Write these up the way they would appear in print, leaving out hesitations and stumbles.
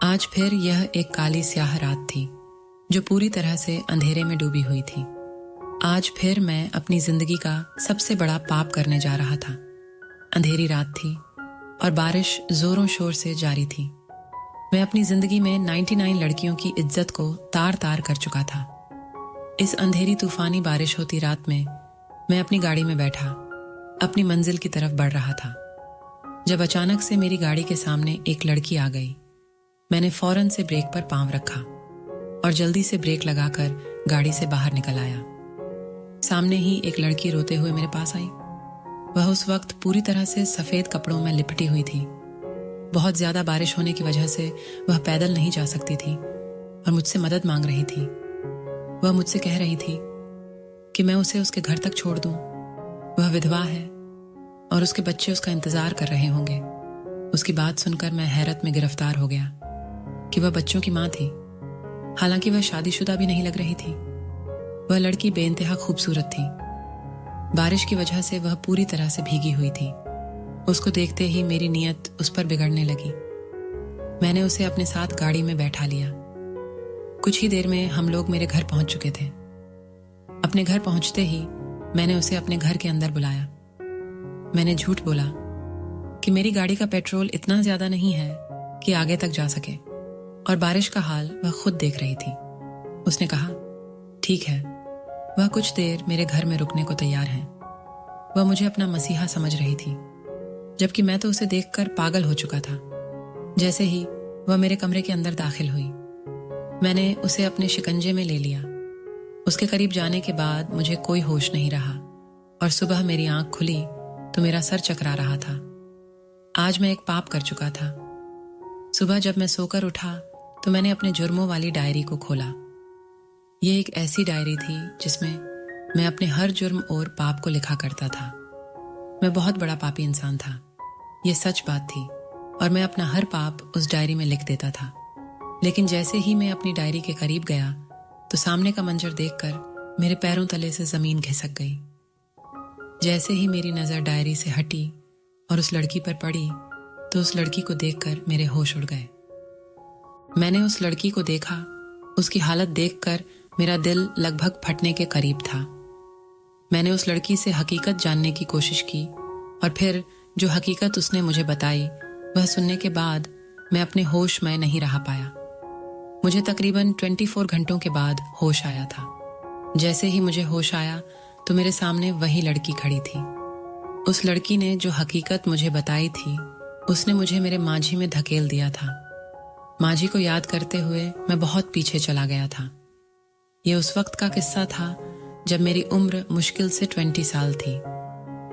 आज फिर यह एक काली स्याह रात थी जो पूरी तरह से अंधेरे में डूबी हुई थी। आज फिर मैं अपनी जिंदगी का सबसे बड़ा पाप करने जा रहा था। अंधेरी रात थी और बारिश जोरों शोर से जारी थी। मैं अपनी जिंदगी में 99 लड़कियों की इज्जत को तार तार कर चुका था। इस अंधेरी तूफानी बारिश होती रात में मैं अपनी गाड़ी में बैठा अपनी मंजिल की तरफ बढ़ रहा था, जब अचानक से मेरी गाड़ी के सामने एक लड़की आ गई। मैंने फौरन से ब्रेक पर पांव रखा और जल्दी से ब्रेक लगाकर गाड़ी से बाहर निकल आया। सामने ही एक लड़की रोते हुए मेरे पास आई। वह उस वक्त पूरी तरह से सफेद कपड़ों में लिपटी हुई थी। बहुत ज्यादा बारिश होने की वजह से वह पैदल नहीं जा सकती थी और मुझसे मदद मांग रही थी। वह मुझसे कह रही थी कि मैं उसे उसके घर तक छोड़ दूं। वह विधवा है और उसके बच्चे उसका इंतजार कर रहे होंगे। उसकी बात सुनकर मैं हैरत में गिरफ्तार हो गया कि वह बच्चों की मां थी। हालांकि वह शादीशुदा भी नहीं लग रही थी। वह लड़की बेइंतहा खूबसूरत थी। बारिश की वजह से वह पूरी तरह से भीगी हुई थी। उसको देखते ही मेरी नीयत उस पर बिगड़ने लगी। मैंने उसे अपने साथ गाड़ी में बैठा लिया। कुछ ही देर में हम लोग मेरे घर पहुंच चुके थे। अपने घर पहुंचते ही मैंने उसे अपने घर के अंदर बुलाया। मैंने झूठ बोला कि मेरी गाड़ी का पेट्रोल इतना ज्यादा नहीं है कि आगे तक जा सके और बारिश का हाल वह खुद देख रही थी। उसने कहा, ठीक है। वह कुछ देर मेरे घर में रुकने को तैयार है। वह मुझे अपना मसीहा समझ रही थी, जबकि मैं तो उसे देखकर पागल हो चुका था। जैसे ही वह मेरे कमरे के अंदर दाखिल हुई, मैंने उसे अपने शिकंजे में ले लिया। उसके करीब जाने के बाद मुझे कोई होश नहीं रहा और सुबह मेरी आंख खुली तो मेरा सर चकरा रहा था। आज मैं एक पाप कर चुका था। सुबह जब मैं सोकर उठा तो मैंने अपने जुर्मों वाली डायरी को खोला। यह एक ऐसी डायरी थी जिसमें मैं अपने हर जुर्म और पाप को लिखा करता था। मैं बहुत बड़ा पापी इंसान था, यह सच बात थी, और मैं अपना हर पाप उस डायरी में लिख देता था। लेकिन जैसे ही मैं अपनी डायरी के करीब गया तो सामने का मंजर देखकर मेरे पैरों तले से जमीन खिसक गई। जैसे ही मेरी नजर डायरी से हटी और उस लड़की पर पड़ी तो उस लड़की को देखकर मेरे होश उड़ गए। मैंने उस लड़की को देखा। उसकी हालत देखकर मेरा दिल लगभग फटने के करीब था। मैंने उस लड़की से हकीकत जानने की कोशिश की और फिर जो हकीकत उसने मुझे बताई वह सुनने के बाद मैं अपने होश में नहीं रह पाया। मुझे तकरीबन 24 घंटों के बाद होश आया था। जैसे ही मुझे होश आया तो मेरे सामने वही लड़की खड़ी थी। उस लड़की ने जो हकीकत मुझे बताई थी उसने मुझे मेरे मांझी में धकेल दिया था। मांझी को याद करते हुए मैं बहुत पीछे चला गया था। यह उस वक्त का किस्सा था जब मेरी उम्र मुश्किल से 20 साल थी।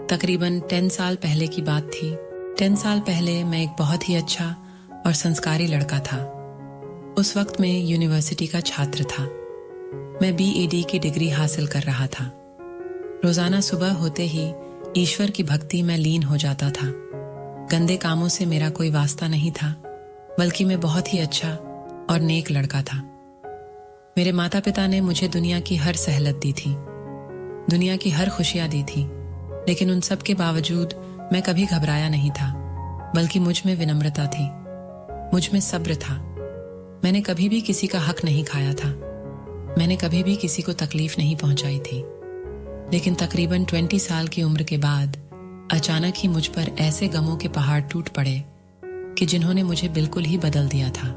तकरीबन 10 साल पहले की बात थी। 10 साल पहले मैं एक बहुत ही अच्छा और संस्कारी लड़का था। उस वक्त मैं यूनिवर्सिटी का छात्र था। मैं BEd की डिग्री हासिल कर रहा था। रोजाना सुबह होते ही ईश्वर की भक्ति में लीन हो जाता था। गंदे कामों से मेरा कोई वास्ता नहीं था, बल्कि मैं बहुत ही अच्छा और नेक लड़का था। मेरे माता पिता ने मुझे दुनिया की हर सहलत दी थी, दुनिया की हर खुशियां दी थी, लेकिन उन सब के बावजूद मैं कभी घबराया नहीं था, बल्कि मुझ में विनम्रता थी, मुझ में सब्र था। मैंने कभी भी किसी का हक नहीं खाया था। मैंने कभी भी किसी को तकलीफ नहीं पहुंचाई थी। लेकिन तकरीबन 20 साल की उम्र के बाद अचानक ही मुझ पर ऐसे गमों के पहाड़ टूट पड़े कि जिन्होंने मुझे बिल्कुल ही बदल दिया था।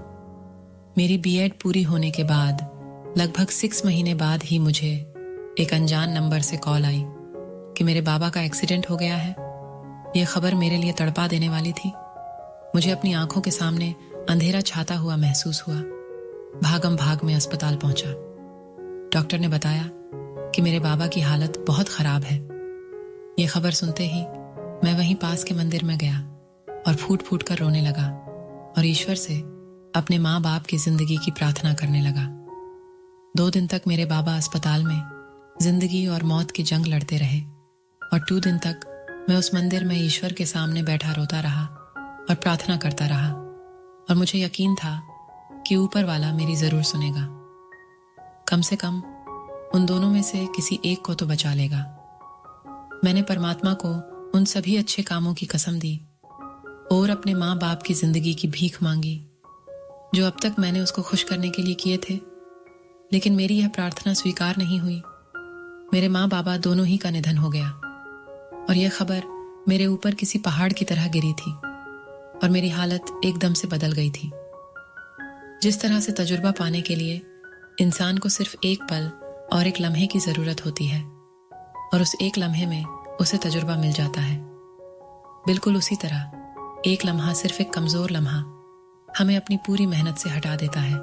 मेरी B.Ed पूरी होने के बाद लगभग 6 महीने बाद ही मुझे एक अनजान नंबर से कॉल आई कि मेरे बाबा का एक्सीडेंट हो गया है। यह खबर मेरे लिए तड़पा देने वाली थी। मुझे अपनी आंखों के सामने अंधेरा छाता हुआ महसूस हुआ। भागम भाग में अस्पताल पहुंचा। डॉक्टर ने बताया कि मेरे बाबा की हालत बहुत खराब है। यह खबर सुनते ही मैं वहीं पास के मंदिर में गया और फूट फूट कर रोने लगा और ईश्वर से अपने माँ बाप की जिंदगी की प्रार्थना करने लगा। 2 दिन तक मेरे बाबा अस्पताल में जिंदगी और मौत की जंग लड़ते रहे और 2 दिन तक मैं उस मंदिर में ईश्वर के सामने बैठा रोता रहा और प्रार्थना करता रहा, और मुझे यकीन था कि ऊपर वाला मेरी जरूर सुनेगा। कम से कम उन दोनों में से किसी एक को तो बचा लेगा। मैंने परमात्मा को उन सभी अच्छे कामों की कसम दी और अपने माँ बाप की जिंदगी की भीख मांगी। जो अब तक मैंने उसको खुश करने के लिए किए थे। लेकिन मेरी यह प्रार्थना स्वीकार नहीं हुई। मेरे माँ बाबा दोनों ही का निधन हो गया और यह खबर मेरे ऊपर किसी पहाड़ की तरह गिरी थी और मेरी हालत एकदम से बदल गई थी। जिस तरह से तजुर्बा पाने के लिए इंसान को सिर्फ एक पल और एक लम्हे की जरूरत होती है और उस एक लम्हे में उसे तजुर्बा मिल जाता है, बिल्कुल उसी तरह एक लम्हा, सिर्फ एक कमजोर लम्हा, हमें अपनी पूरी मेहनत से हटा देता है।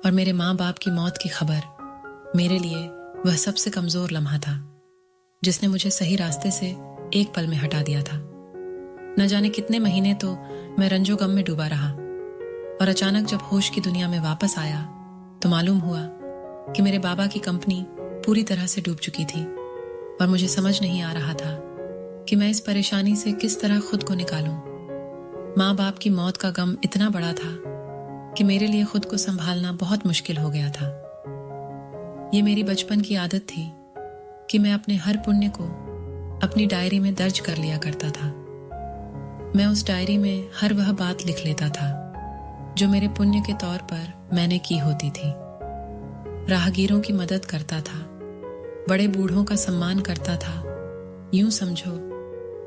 और मेरे माँ बाप की मौत की खबर मेरे लिए वह सबसे कमजोर लम्हा था जिसने मुझे सही रास्ते से एक पल में हटा दिया था। न जाने कितने महीने तो मैं रंजो गम में डूबा रहा और अचानक जब होश की दुनिया में वापस आया तो मालूम हुआ कि मेरे बाबा की कंपनी पूरी तरह से डूब चुकी थी और मुझे समझ नहीं आ रहा था कि मैं इस परेशानी से किस तरह खुद को निकालूं। माँ बाप की मौत का गम इतना बड़ा था कि मेरे लिए खुद को संभालना बहुत मुश्किल हो गया था। ये मेरी बचपन की आदत थी कि मैं अपने हर पुण्य को अपनी डायरी में दर्ज कर लिया करता था। मैं उस डायरी में हर वह बात लिख लेता था जो मेरे पुण्य के तौर पर मैंने की होती थी। राहगीरों की मदद करता था, बड़े बूढ़ों का सम्मान करता था। यूं समझो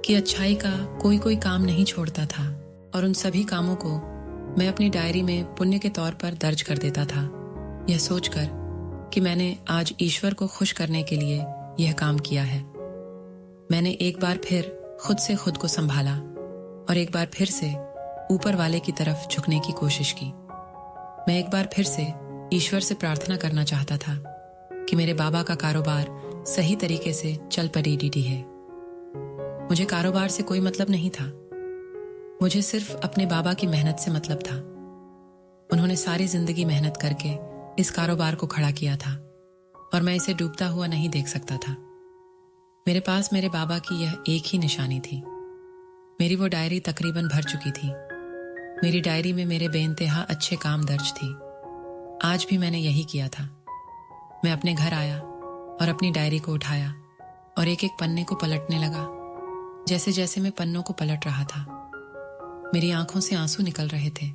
कि अच्छाई का कोई कोई काम नहीं छोड़ता था और उन सभी कामों को मैं अपनी डायरी में पुण्य के तौर पर दर्ज कर देता था, यह सोचकर कि मैंने आज ईश्वर को खुश करने के लिए यह काम किया है। मैंने एक बार फिर खुद से खुद को संभाला और एक बार फिर से ऊपर वाले की तरफ झुकने की कोशिश की। मैं एक बार फिर से ईश्वर से प्रार्थना करना चाहता था कि मेरे बाबा का कारोबार सही तरीके से चल पड़ी डी है। मुझे कारोबार से कोई मतलब नहीं था, मुझे सिर्फ अपने बाबा की मेहनत से मतलब था। उन्होंने सारी जिंदगी मेहनत करके इस कारोबार को खड़ा किया था और मैं इसे डूबता हुआ नहीं देख सकता था। मेरे पास मेरे बाबा की यह एक ही निशानी थी। मेरी वो डायरी तकरीबन भर चुकी थी। मेरी डायरी में मेरे बेइंतहा अच्छे काम दर्ज थी। आज भी मैंने यही किया था। मैं अपने घर आया और अपनी डायरी को उठाया और एक एक पन्ने को पलटने लगा। जैसे जैसे मैं पन्नों को पलट रहा था मेरी आंखों से आंसू निकल रहे थे।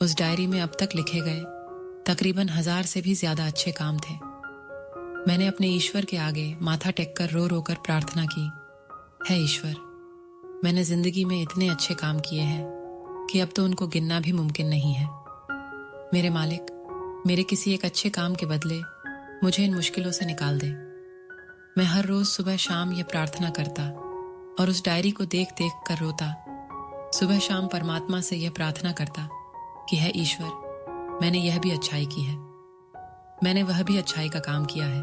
उस डायरी में अब तक लिखे गए तकरीबन 1000 से भी ज्यादा अच्छे काम थे। मैंने अपने ईश्वर के आगे माथा टेक कर रो रो कर प्रार्थना की, है ईश्वर, मैंने जिंदगी में इतने अच्छे काम किए हैं कि अब तो उनको गिनना भी मुमकिन नहीं है। मेरे मालिक, मेरे किसी एक अच्छे काम के बदले मुझे इन मुश्किलों से निकाल दे। मैं हर रोज सुबह शाम ये प्रार्थना करता और उस डायरी को देख देख कर रोता। सुबह शाम परमात्मा से यह प्रार्थना करता कि है ईश्वर, मैंने यह भी अच्छाई की है, मैंने वह भी अच्छाई का काम किया है।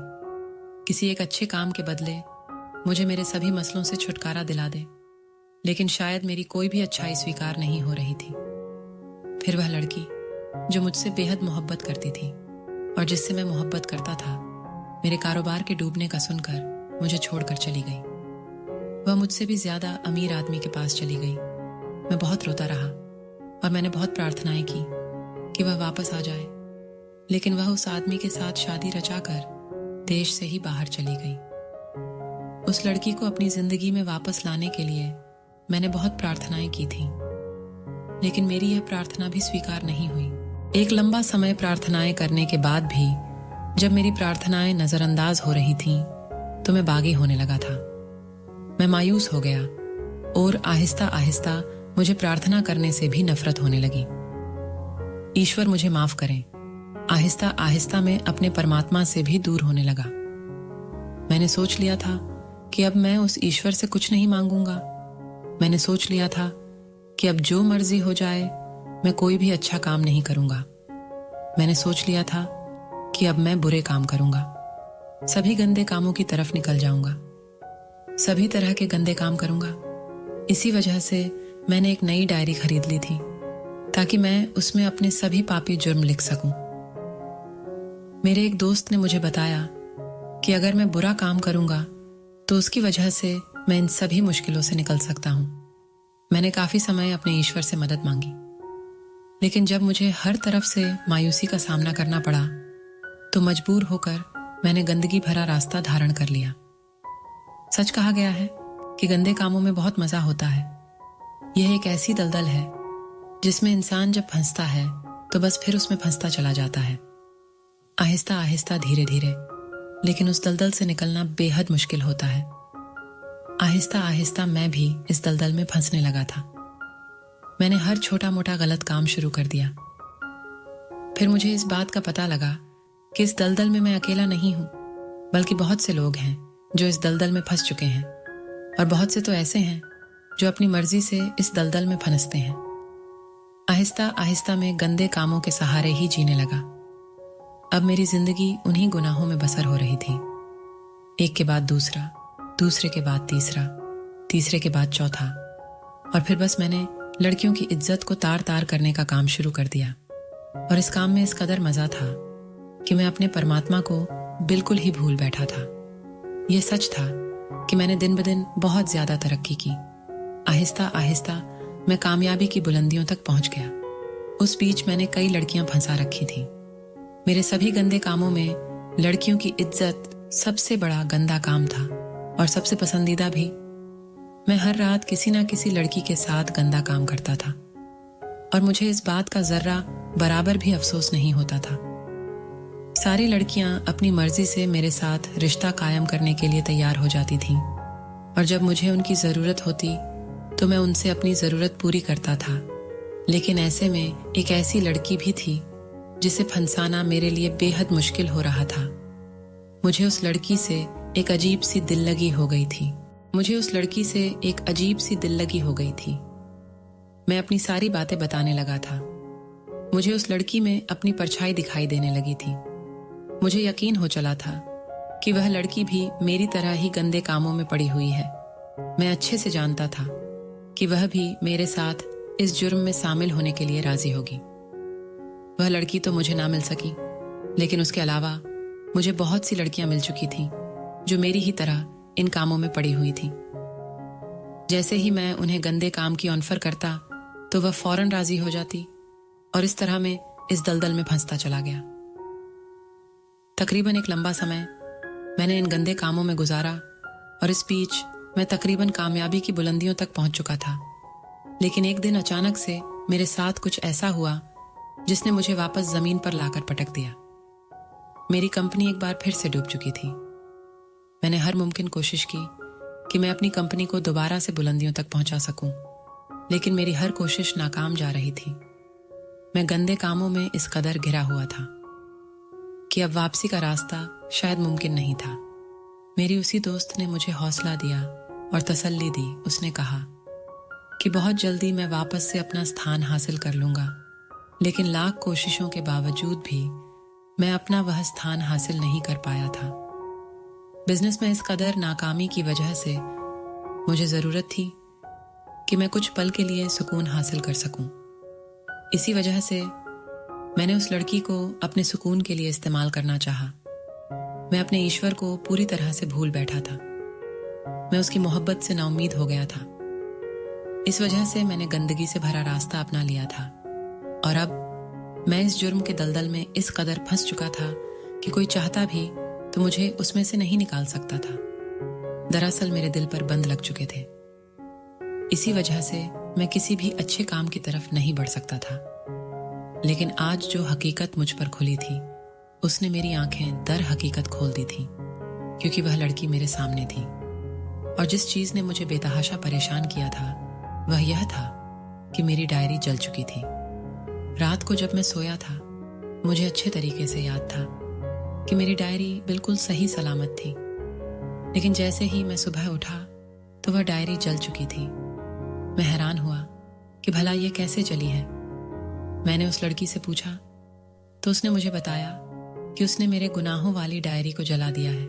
किसी एक अच्छे काम के बदले मुझे मेरे सभी मसलों से छुटकारा दिला दे। लेकिन शायद मेरी कोई भी अच्छाई स्वीकार नहीं हो रही थी। फिर वह लड़की जो मुझसे बेहद मोहब्बत करती थी और जिससे मैं मोहब्बत करता था, मेरे कारोबार के डूबने का सुनकर मुझे छोड़कर चली गई। वह मुझसे भी ज्यादा अमीर आदमी के पास चली गई। मैं बहुत रोता रहा और मैंने बहुत प्रार्थनाएं की कि वह वापस आ जाए, लेकिन वह उस आदमी के साथ शादी रचाकर देश से ही बाहर चली गई। उस लड़की को अपनी जिंदगी में वापस लाने के लिए मैंने बहुत प्रार्थनाएं की थी, लेकिन मेरी यह प्रार्थना भी स्वीकार नहीं हुई। एक लंबा समय प्रार्थनाएं करने के बाद भी जब मेरी प्रार्थनाएं नजरअंदाज हो रही थीं, तो मैं बागी होने लगा था। मैं मायूस हो गया और आहिस्ता आहिस्ता मुझे प्रार्थना करने से भी नफरत होने लगी। ईश्वर मुझे माफ करें। आहिस्ता आहिस्ता मैं अपने परमात्मा से भी दूर होने लगा। मैंने सोच लिया था कि अब मैं उस ईश्वर से कुछ नहीं मांगूंगा। मैंने सोच लिया था कि अब जो मर्जी हो जाए, मैं कोई भी अच्छा काम नहीं करूंगा। मैंने सोच लिया था कि अब मैं बुरे काम करूंगा, सभी गंदे कामों की तरफ निकल जाऊंगा, सभी तरह के गंदे काम करूंगा। इसी वजह से मैंने एक नई डायरी खरीद ली थी ताकि मैं उसमें अपने सभी पापी जुर्म लिख सकूं। मेरे एक दोस्त ने मुझे बताया कि अगर मैं बुरा काम करूंगा तो उसकी वजह से मैं इन सभी मुश्किलों से निकल सकता हूं। मैंने काफी समय अपने ईश्वर से मदद मांगी, लेकिन जब मुझे हर तरफ से मायूसी का सामना करना पड़ा तो मजबूर होकर मैंने गंदगी भरा रास्ता धारण कर लिया। सच कहा गया है कि गंदे कामों में बहुत मजा होता है। यह एक ऐसी दलदल है जिसमें इंसान जब फंसता है तो बस फिर उसमें फंसता चला जाता है, आहिस्ता आहिस्ता, धीरे धीरे। लेकिन उस दलदल से निकलना बेहद मुश्किल होता है। आहिस्ता आहिस्ता मैं भी इस दलदल में फंसने लगा था। मैंने हर छोटा मोटा गलत काम शुरू कर दिया। फिर मुझे इस बात का पता लगा कि इस दलदल में मैं अकेला नहीं हूं, बल्कि बहुत से लोग हैं जो इस दलदल में फंस चुके हैं, और बहुत से तो ऐसे हैं जो अपनी मर्जी से इस दलदल में फंसते हैं। आहिस्ता आहिस्ता मैं गंदे कामों के सहारे ही जीने लगा। अब मेरी जिंदगी उन्हीं गुनाहों में बसर हो रही थी। एक के बाद दूसरा, दूसरे के बाद तीसरा, तीसरे के बाद चौथा, और फिर बस मैंने लड़कियों की इज्जत को तार तार करने का काम शुरू कर दिया। और इस काम में इस कदर मजा था कि मैं अपने परमात्मा को बिल्कुल ही भूल बैठा था। यह सच था कि मैंने दिन ब दिन बहुत ज्यादा तरक्की की। आहिस्ता आहिस्ता मैं कामयाबी की बुलंदियों तक पहुंच गया। उस बीच मैंने कई लड़कियां फंसा रखी थी। मेरे सभी गंदे कामों में लड़कियों की इज्जत सबसे बड़ा गंदा काम था, और सबसे पसंदीदा भी। मैं हर रात किसी ना किसी लड़की के साथ गंदा काम करता था, और मुझे इस बात का जर्रा बराबर भी अफसोस नहीं होता था। सारी लड़कियां अपनी मर्जी से मेरे साथ रिश्ता कायम करने के लिए तैयार हो जाती थीं, और जब मुझे उनकी जरूरत होती तो मैं उनसे अपनी जरूरत पूरी करता था। लेकिन ऐसे में एक ऐसी लड़की भी थी जिसे फंसाना मेरे लिए बेहद मुश्किल हो रहा था। मुझे उस लड़की से एक अजीब सी दिल्लगी हो गई थी। मैं अपनी सारी बातें बताने लगा था। मुझे उस लड़की में अपनी परछाई दिखाई देने लगी थी। मुझे यकीन हो चला था कि वह लड़की भी मेरी तरह ही गंदे कामों में पड़ी हुई है। मैं अच्छे से जानता था कि वह भी मेरे साथ इस जुर्म में शामिल होने के लिए राजी होगी। वह लड़की तो मुझे ना मिल सकी, लेकिन उसके अलावा मुझे बहुत सी लड़कियां मिल चुकी थीं जो मेरी ही तरह इन कामों में पड़ी हुई थीं। जैसे ही मैं उन्हें गंदे काम की ऑफर करता तो वह फौरन राजी हो जाती, और इस तरह मैं इस दलदल में फंसता चला गया। तकरीबन एक लंबा समय मैंने इन गंदे कामों में गुजारा, और इस बीच मैं तकरीबन कामयाबी की बुलंदियों तक पहुंच चुका था। लेकिन एक दिन अचानक से मेरे साथ कुछ ऐसा हुआ जिसने मुझे वापस जमीन पर लाकर पटक दिया। मेरी कंपनी एक बार फिर से डूब चुकी थी। मैंने हर मुमकिन कोशिश की कि मैं अपनी कंपनी को दोबारा से बुलंदियों तक पहुंचा सकूं, लेकिन मेरी हर कोशिश नाकाम जा रही थी। मैं गंदे कामों में इस कदर घिरा हुआ था कि अब वापसी का रास्ता शायद मुमकिन नहीं था। मेरी उसी दोस्त ने मुझे हौसला दिया और तसल्ली दी। उसने कहा कि बहुत जल्दी मैं वापस से अपना स्थान हासिल कर लूंगा, लेकिन लाख कोशिशों के बावजूद भी मैं अपना वह स्थान हासिल नहीं कर पाया था। बिजनेस में इस कदर नाकामी की वजह से मुझे जरूरत थी कि मैं कुछ पल के लिए सुकून हासिल कर सकूं। इसी वजह से मैंने उस लड़की को अपने सुकून के लिए इस्तेमाल करना चाहा। मैं अपने ईश्वर को पूरी तरह से भूल बैठा था। मैं उसकी मोहब्बत से नाउम्मीद हो गया था। इस वजह से मैंने गंदगी से भरा रास्ता अपना लिया था, और अब मैं इस जुर्म के दलदल में इस कदर फंस चुका था कि कोई चाहता भी तो मुझे उसमें से नहीं निकाल सकता था। दरअसल मेरे दिल पर बंद लग चुके थे। इसी वजह से मैं किसी भी अच्छे काम की तरफ नहीं बढ़ सकता था। लेकिन आज जो हकीकत मुझ पर खुली थी, उसने मेरी आंखें दर हकीकत खोल दी थी, क्योंकि वह लड़की मेरे सामने थी। और जिस चीज ने मुझे बेतहाशा परेशान किया था वह यह था कि मेरी डायरी जल चुकी थी। रात को जब मैं सोया था, मुझे अच्छे तरीके से याद था कि मेरी डायरी बिल्कुल सही सलामत थी। लेकिन जैसे ही मैं सुबह उठा तो वह डायरी जल चुकी थी। मैं हैरान हुआ कि भला ये कैसे जली है। मैंने उस लड़की से पूछा तो उसने मुझे बताया कि उसने मेरे गुनाहों वाली डायरी को जला दिया है।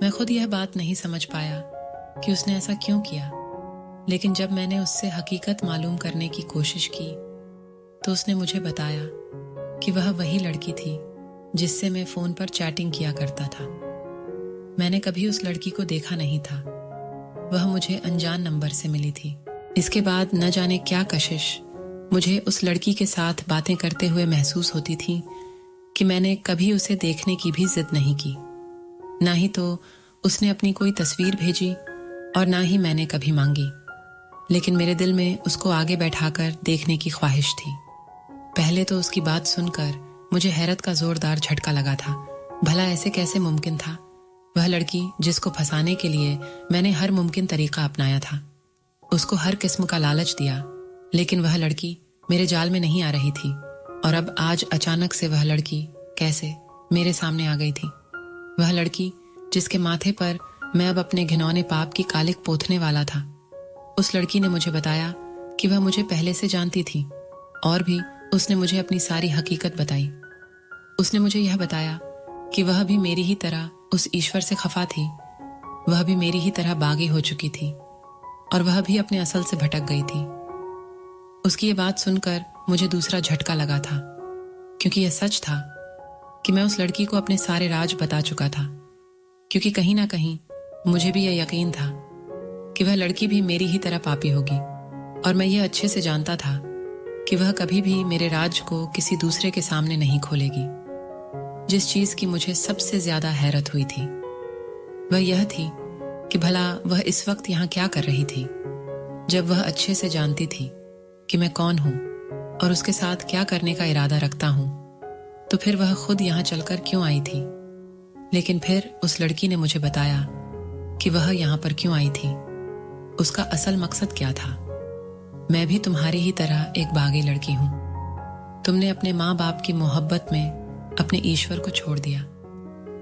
मैं खुद यह बात नहीं समझ पाया कि उसने ऐसा क्यों किया, लेकिन जब मैंने उससे हकीकत मालूम करने की कोशिश की तो उसने मुझे बताया कि वह वही लड़की थी जिससे मैं फोन पर चैटिंग किया करता था। मैंने कभी उस लड़की को देखा नहीं था। वह मुझे अनजान नंबर से मिली थी। इसके बाद न जाने क्या कशिश मुझे उस लड़की के साथ बातें करते हुए महसूस होती थी कि मैंने कभी उसे देखने की भी जिद नहीं की। ना ही तो उसने अपनी कोई तस्वीर भेजी और ना ही मैंने कभी मांगी, लेकिन मेरे दिल में उसको आगे बैठाकर देखने की ख्वाहिश थी। पहले तो उसकी बात सुनकर मुझे हैरत का जोरदार झटका लगा था। भला ऐसे कैसे मुमकिन था? वह लड़की जिसको फंसाने के लिए मैंने हर मुमकिन तरीका अपनाया था, उसको हर किस्म का लालच दिया, लेकिन वह लड़की मेरे जाल में नहीं आ रही थी। और अब आज अचानक से वह लड़की कैसे मेरे सामने आ गई थी? वह लड़की जिसके माथे पर मैं अब अपने घिनौने पाप की कालिक पोथने वाला था। उस लड़की ने मुझे बताया कि वह मुझे पहले से जानती थी, और भी उसने मुझे अपनी सारी हकीकत बताई। उसने मुझे यह बताया कि वह भी मेरी ही तरह उस ईश्वर से खफा थी, वह भी मेरी ही तरह बागी हो चुकी थी, और वह भी अपने असल से भटक गई थी। उसकी ये बात सुनकर मुझे दूसरा झटका लगा था, क्योंकि यह सच था कि मैं उस लड़की को अपने सारे राज बता चुका था। क्योंकि कहीं ना कहीं मुझे भी यह यकीन था कि वह लड़की भी मेरी ही तरह पापी होगी, और मैं यह अच्छे से जानता था कि वह कभी भी मेरे राज को किसी दूसरे के सामने नहीं खोलेगी। जिस चीज की मुझे सबसे ज्यादा हैरत हुई थी वह यह थी कि भला वह इस वक्त यहाँ क्या कर रही थी, जब वह अच्छे से जानती थी कि मैं कौन हूं और उसके साथ क्या करने का इरादा रखता हूं। तो फिर वह खुद यहाँ चलकर क्यों आई थी? लेकिन फिर उस लड़की ने मुझे बताया कि वह यहाँ पर क्यों आई थी, उसका असल मकसद क्या था। मैं भी तुम्हारी ही तरह एक बागी लड़की हूं। तुमने अपने माँ बाप की मोहब्बत में अपने ईश्वर को छोड़ दिया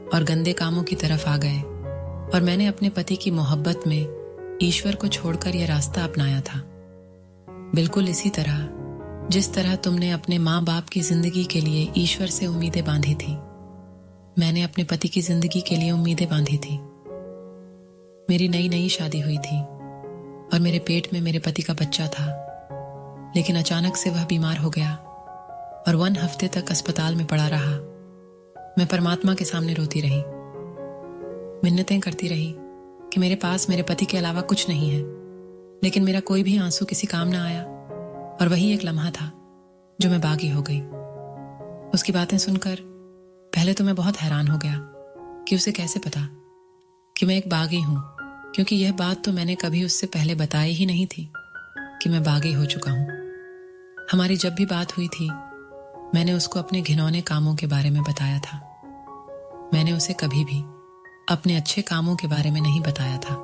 और गंदे कामों की तरफ आ गए, और मैंने अपने पति की मोहब्बत में ईश्वर को छोड़कर यह रास्ता अपनाया था। बिल्कुल इसी तरह जिस तरह तुमने अपने माँ बाप की जिंदगी के लिए ईश्वर से उम्मीदें बांधी थी, मैंने अपने पति की जिंदगी के लिए उम्मीदें बांधी थी। मेरी नई नई शादी हुई थी और मेरे पेट में मेरे पति का बच्चा था, लेकिन अचानक से वह बीमार हो गया और 1 हफ्ते तक अस्पताल में पड़ा रहा। मैं परमात्मा के सामने रोती रही, मिन्नतें करती रही कि मेरे पास मेरे पति के अलावा कुछ नहीं है, लेकिन मेरा कोई भी आंसू किसी काम ना आया। और वही एक लम्हा था जो मैं बागी हो गई। उसकी बातें सुनकर पहले तो मैं बहुत हैरान हो गया कि उसे कैसे पता कि मैं एक बागी हूं, क्योंकि यह बात तो मैंने कभी उससे पहले बताई ही नहीं थी कि मैं बागी हो चुका हूं। हमारी जब भी बात हुई थी मैंने उसको अपने घिनौने कामों के बारे में बताया था। मैंने उसे कभी भी अपने अच्छे कामों के बारे में नहीं बताया था।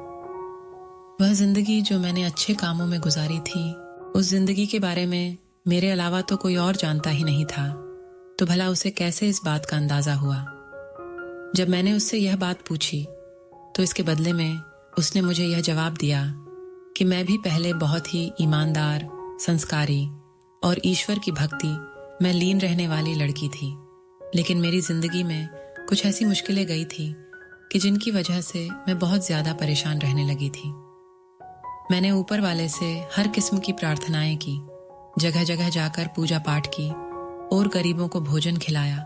वह जिंदगी जो मैंने अच्छे कामों में गुजारी थी, उस जिंदगी के बारे में मेरे अलावा तो कोई और जानता ही नहीं था। तो भला उसे कैसे इस बात का अंदाजा हुआ? जब मैंने उससे यह बात पूछी तो इसके बदले में उसने मुझे यह जवाब दिया कि मैं भी पहले बहुत ही ईमानदार, संस्कारी और ईश्वर की भक्ति में लीन रहने वाली लड़की थी, लेकिन मेरी जिंदगी में कुछ ऐसी मुश्किलें गई थी कि जिनकी वजह से मैं बहुत ज्यादा परेशान रहने लगी थी। मैंने ऊपर वाले से हर किस्म की प्रार्थनाएं की, जगह जगह जाकर पूजा पाठ की और गरीबों को भोजन खिलाया,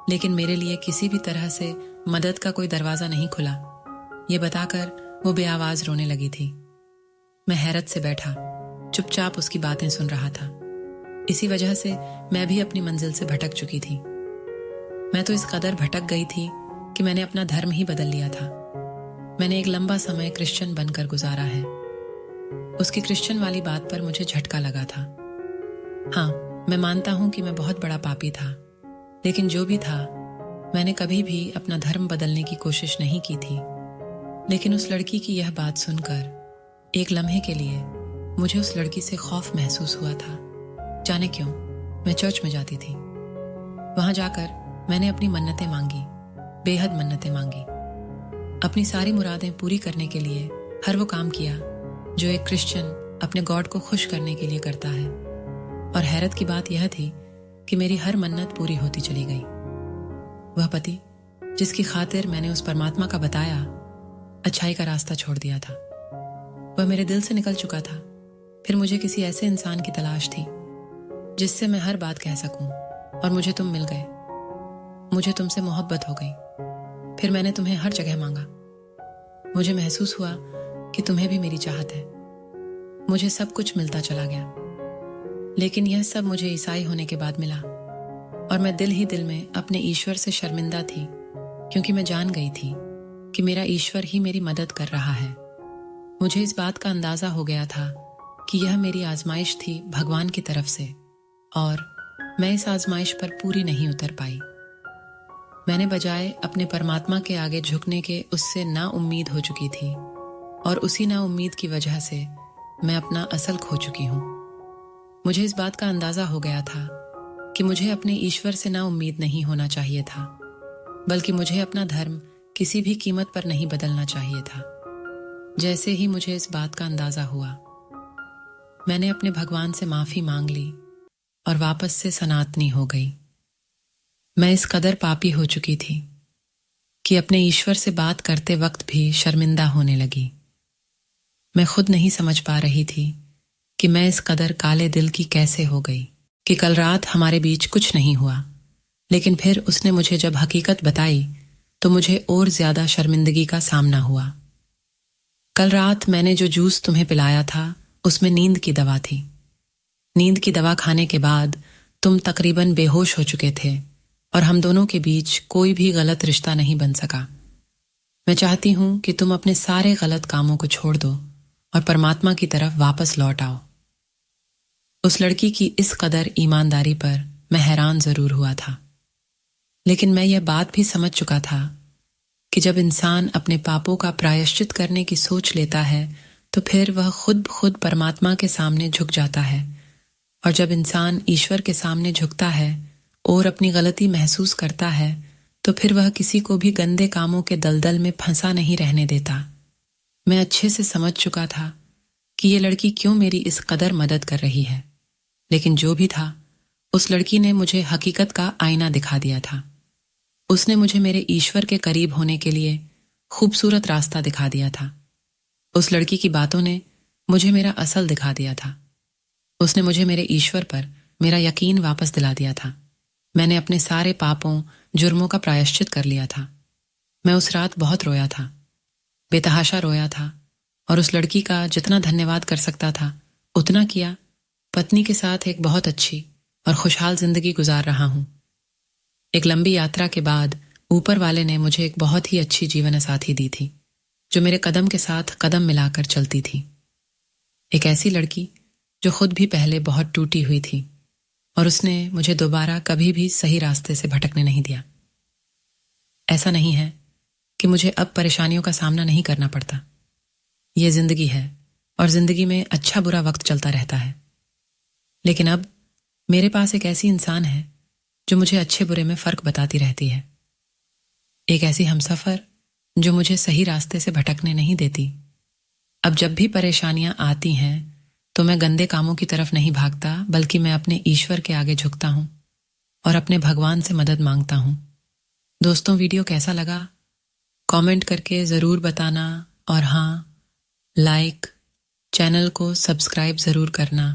लेकिन मेरे लिए किसी भी तरह से मदद का कोई दरवाजा नहीं खुला। ये बताकर वो बेआवाज रोने लगी थी। मैं हैरत से बैठा चुपचाप उसकी बातें सुन रहा था। इसी वजह से मैं भी अपनी मंजिल से भटक चुकी थी। मैं तो इस कदर भटक गई थी कि मैंने अपना धर्म ही बदल लिया था। मैंने एक लंबा समय क्रिश्चियन बनकर गुजारा है। उसकी क्रिश्चियन वाली बात पर मुझे झटका लगा था। हाँ, मैं मानता हूं कि मैं बहुत बड़ा पापी था, लेकिन जो भी था मैंने कभी भी अपना धर्म बदलने की कोशिश नहीं की थी। लेकिन उस लड़की की यह बात सुनकर एक लम्हे के लिए मुझे उस लड़की से खौफ महसूस हुआ था। जाने क्यों मैं चर्च में जाती थी। वहां जाकर मैंने अपनी मन्नतें मांगी, बेहद मन्नतें मांगी। अपनी सारी मुरादें पूरी करने के लिए हर वो काम किया जो एक क्रिश्चियन अपने गॉड को खुश करने के लिए करता है। और हैरत की बात यह थी कि मेरी हर मन्नत पूरी होती चली गई। वह पति जिसकी खातिर मैंने उस परमात्मा का बताया अच्छाई का रास्ता छोड़ दिया था, वह मेरे दिल से निकल चुका था। फिर मुझे किसी ऐसे इंसान की तलाश थी जिससे मैं हर बात कह सकूं, और मुझे तुम मिल गए। मुझे तुमसे मोहब्बत हो गई। फिर मैंने तुम्हें हर जगह मांगा। मुझे महसूस हुआ कि तुम्हें भी मेरी चाहत है। मुझे सब कुछ मिलता चला गया, लेकिन यह सब मुझे ईसाई होने के बाद मिला, और मैं दिल ही दिल में अपने ईश्वर से शर्मिंदा थी, क्योंकि मैं जान गई थी कि मेरा ईश्वर ही मेरी मदद कर रहा है। मुझे इस बात का अंदाजा हो गया था कि यह मेरी आजमाइश थी भगवान की तरफ से, और मैं इस आजमाइश पर पूरी नहीं उतर पाई। मैंने बजाय अपने परमात्मा के आगे झुकने के उससे ना उम्मीद हो चुकी थी, और उसी ना उम्मीद की वजह से मैं अपना असल खो चुकी हूँ। मुझे इस बात का अंदाजा हो गया था कि मुझे अपने ईश्वर से ना उम्मीद नहीं होना चाहिए था, बल्कि मुझे अपना धर्म किसी भी कीमत पर नहीं बदलना चाहिए था। जैसे ही मुझे इस बात का अंदाजा हुआ, मैंने अपने भगवान से माफी मांग ली और वापस से सनातनी हो गई। मैं इस कदर पापी हो चुकी थी कि अपने ईश्वर से बात करते वक्त भी शर्मिंदा होने लगी। मैं खुद नहीं समझ पा रही थी कि मैं इस कदर काले दिल की कैसे हो गई कि कल रात हमारे बीच कुछ नहीं हुआ, लेकिन फिर उसने मुझे जब हकीकत बताई तो मुझे और ज्यादा शर्मिंदगी का सामना हुआ। कल रात मैंने जो जूस तुम्हें पिलाया था उसमें नींद की दवा थी। नींद की दवा खाने के बाद तुम तकरीबन बेहोश हो चुके थे और हम दोनों के बीच कोई भी गलत रिश्ता नहीं बन सका। मैं चाहती हूं कि तुम अपने सारे गलत कामों को छोड़ दो और परमात्मा की तरफ वापस लौट आओ। उस लड़की की इस कदर ईमानदारी पर मैं हैरान जरूर हुआ था, लेकिन मैं यह बात भी समझ चुका था कि जब इंसान अपने पापों का प्रायश्चित करने की सोच लेता है तो फिर वह खुद परमात्मा के सामने झुक जाता है, और जब इंसान ईश्वर के सामने झुकता है और अपनी गलती महसूस करता है तो फिर वह किसी को भी गंदे कामों के दलदल में फंसा नहीं रहने देता। मैं अच्छे से समझ चुका था कि ये लड़की क्यों मेरी इस कदर मदद कर रही है, लेकिन जो भी था, उस लड़की ने मुझे हकीकत का आईना दिखा दिया था। उसने मुझे मेरे ईश्वर के करीब होने के लिए खूबसूरत रास्ता दिखा दिया था। उस लड़की की बातों ने मुझे मेरा असल दिखा दिया था। उसने मुझे मेरे ईश्वर पर मेरा यकीन वापस दिला दिया था। मैंने अपने सारे पापों जुर्मों का प्रायश्चित कर लिया था। मैं उस रात बहुत रोया था, बेतहाशा रोया था, और उस लड़की का जितना धन्यवाद कर सकता था उतना किया। पत्नी के साथ एक बहुत अच्छी और खुशहाल जिंदगी गुजार रहा हूं। एक लंबी यात्रा के बाद ऊपर वाले ने मुझे एक बहुत ही अच्छी जीवन साथी दी थी, जो मेरे कदम के साथ कदम मिलाकर चलती थी। एक ऐसी लड़की जो खुद भी पहले बहुत टूटी हुई थी, और उसने मुझे दोबारा कभी भी सही रास्ते से भटकने नहीं दिया। ऐसा नहीं है कि मुझे अब परेशानियों का सामना नहीं करना पड़ता। ये जिंदगी है और जिंदगी में अच्छा बुरा वक्त चलता रहता है, लेकिन अब मेरे पास एक ऐसी इंसान है जो मुझे अच्छे बुरे में फर्क बताती रहती है। एक ऐसी हमसफर जो मुझे सही रास्ते से भटकने नहीं देती। अब जब भी परेशानियां आती हैं तो मैं गंदे कामों की तरफ नहीं भागता, बल्कि मैं अपने ईश्वर के आगे झुकता हूं और अपने भगवान से मदद मांगता हूं। दोस्तों, वीडियो कैसा लगा कमेंट करके ज़रूर बताना, और हाँ, लाइक, चैनल को सब्सक्राइब ज़रूर करना।